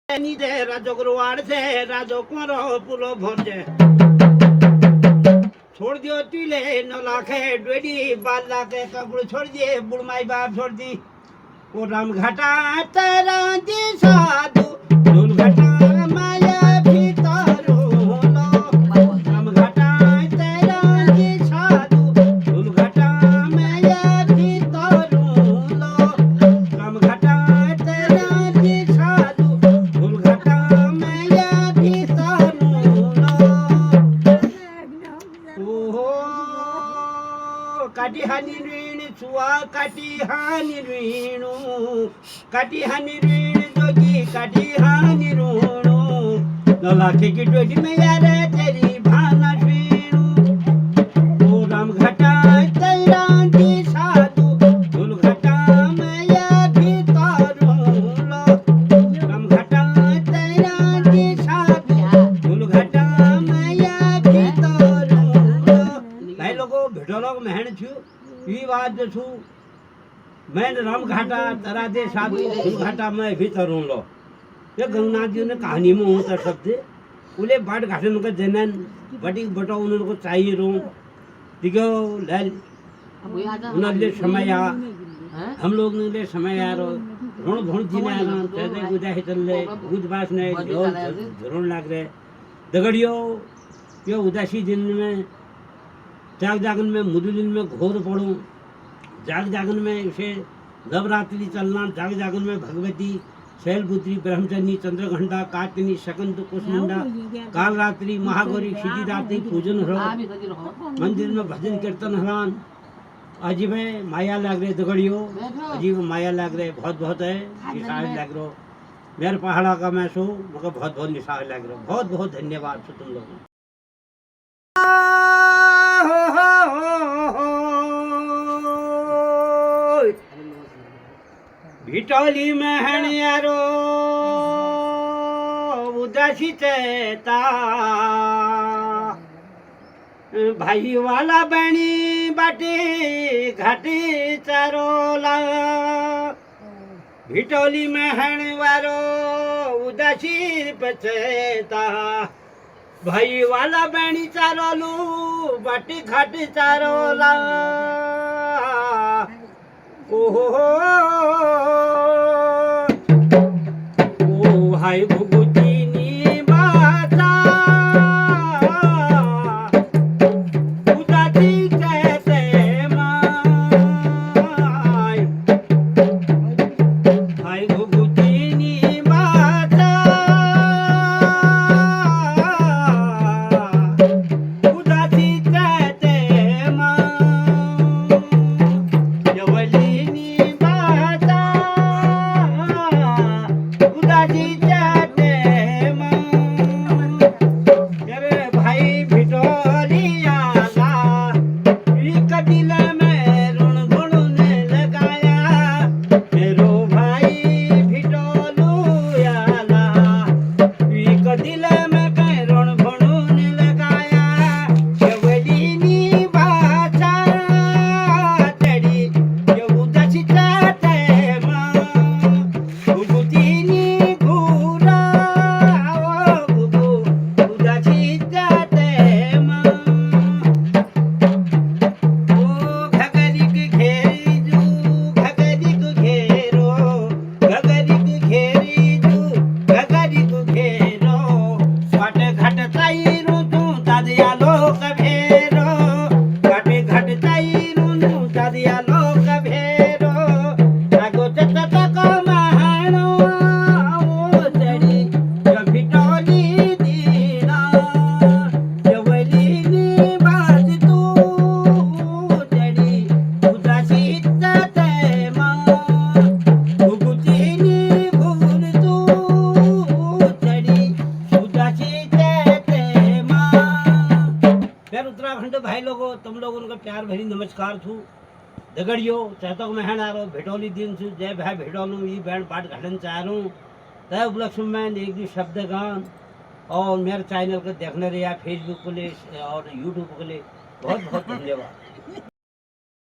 નીચે રાજો ગુરુવાડ છે રાજો કોરો પુલો ભરજે छोड़ दियो टीले न लाखे डोडी बाल लाखे कपड़ छोड़ दिए बुढ़माई बाप छोड़ दी वो राम घाटा तेरा जी साधु धूल घाटा माया भीतर लो राम घाटा तेरा जी साधु धूल घाटा माया भीतर लो राम घाटा तेरा जी साधु धूल घाटा माया भीतर काटी हानी ऋण छुआ काटी हानी ऋणु काटी हानी ऋण जोगी काटी हानी ऋणु न लाखे की डोडी में यार तेरी भाना ऋणु ओ राम घाटा तेरा जी साधु धूल घाटा माया भीतर लो राम घाटा तेरा जी साधु धूल घाटा माया भीतर लो भाई लोगों भेटो लोग महन छु ई बात जो छु मैं राम घाटा तरा दे साधु धूल घाटा में भीतर लो ये गंगनाथ जी ने कहानी में होता शब्द उले बाट घाटन का जनन बड़ी बटा उनको चाहिए रो दिखो लाल उन्होंने समय आ हम लोग ने ले समय आ रो रण भण जी ने आ रो तेरे गुदा है चले गुद बास ने जो जरूर लाग रहे दगड़ियो ये उदासी दिन में जाग जागन में मुदुलिन में घोर पड़ूं जाग जागन में इसे नवरात्रि चलना जाग जागन में भगवती शैलपुत्री ब्रह्मचर्नी चंद्रघंटा कार्तिनी शकंत कुशमुंडा काल रात्रि महागौरी सिद्धिदात्री पूजन हो मंदिर में भजन कीर्तन हरान अजीब है माया लाग रहे दगड़ियों अजीब माया लाग रहे बहुत बहुत है निशान लाग रहे मेरे पहाड़ा का मैं सो मगर बहुत बहुत निशान लाग रहे बहुत बहुत धन्यवाद सो तुम लोगों भिटोली में हणियारो उदासी चेता भाई वाला बनी बाटी घाटी चारोला भिटोली में हणियारो उदासी पचेता भाई वाला बनी चारोलू बाटी घाटी चारोला ओहो ओ हाय भुगुतीनी माता उदासी कहते माय हाय भुगुतीनी माता उदासी कहते उत्तराखंड भाई लोगों तुम लोगों का प्यार भरी नमस्कार छू दगड़ियो चाहता मैं है नारो भेटोली दिन छू जय भाई भेटोलू ये बैंड पाठ घटन चाह रहा हूँ तय उपलक्ष्य में एक दो शब्द गान और मेरे चैनल को देखने रहे फेसबुक को ले और यूट्यूब को ले बहुत बहुत धन्यवाद।